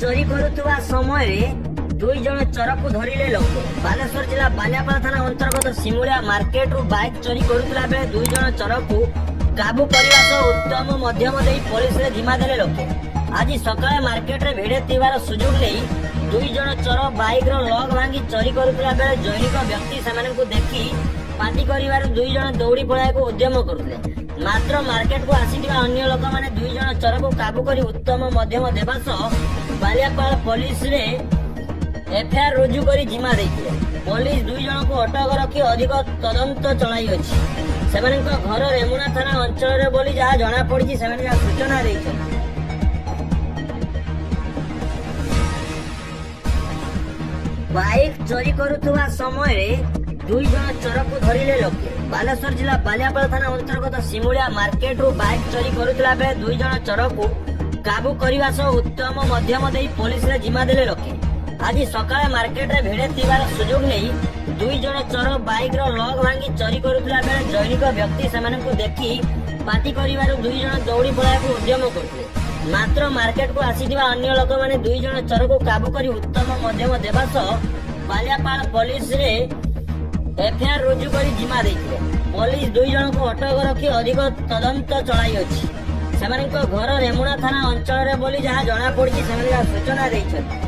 चोरी करुवा समय दुई जन चोर को धरिले लोक। बालेश्वर जिला बालियापाल थाना अंतर्गत सिमुलिया मार्केट रु बाइक चोरी करुला बेले दुई जन चोर को काबू करने सह उत्तम मध्यम दे पुलिस रे जिम्मा देले लोके। आज सकाळे मार्केट रे भिड़े थिबार सुजोग नै दुई जन चोर बाइक रो लॉक भांगी चोरी करुला बेले जैनिक व्यक्ति सेमाने को देखि पार्टी करिवार दुई जन दौड़ी पळाय को उद्यम करथले। मात्र मार्केट को आसीथिबा अन्य लोक माने दुई जन चोर को काबू करी उत्तम मध्यम देबा सह बालियापाल पुलिस रे एफआईआर रुजु करी जिम्मा देइथिले। पुलिस दुई जन को अटक रखी अधिक तदंत चलाई अछि। सेमानक घर रेमुना थाना अंचल रे बोली जहा जणा पड़िछि सेमाने जहा सूचना दैछन। बाइक चोरी करुवा समय रे दुई जन चोर को धरिले लोके। बालेश्वर जिला बालियापाल थाना अंतर्गत सिमुलिया मार्केट रु बाइक चोरी करुला बेले दुई जन चोर को काबू करने सह उत्तम मध्यम दे पुलिस रे जिम्मा देले लोके। आज सकाळे मार्केट रे भिड़े थिबार सुजोग नै दुई जन चोर बाइक रो लॉक भांगी चोरी करुला बेले जैनिक व्यक्ति सेमाने को देखि पार्टी करिवार दुई जन दौड़ी पळाय को उद्यम करथले। मात्र मार्केट को आसीथिबा अन्य लोक माने दुई जन चोर को काबू करी उत्तम मध्यम देबा सह बालियापाल पुलिस रे एफआईआर रुजु करी जिम्मा देइथिले। पुलिस दुई जन को अटक रखी अधिक तदंत चलाई अछि। सेमानक घर रेमुना थाना अंचल रे बोली जहा जणा पड़िछि सेमाने सूचना दैछथि।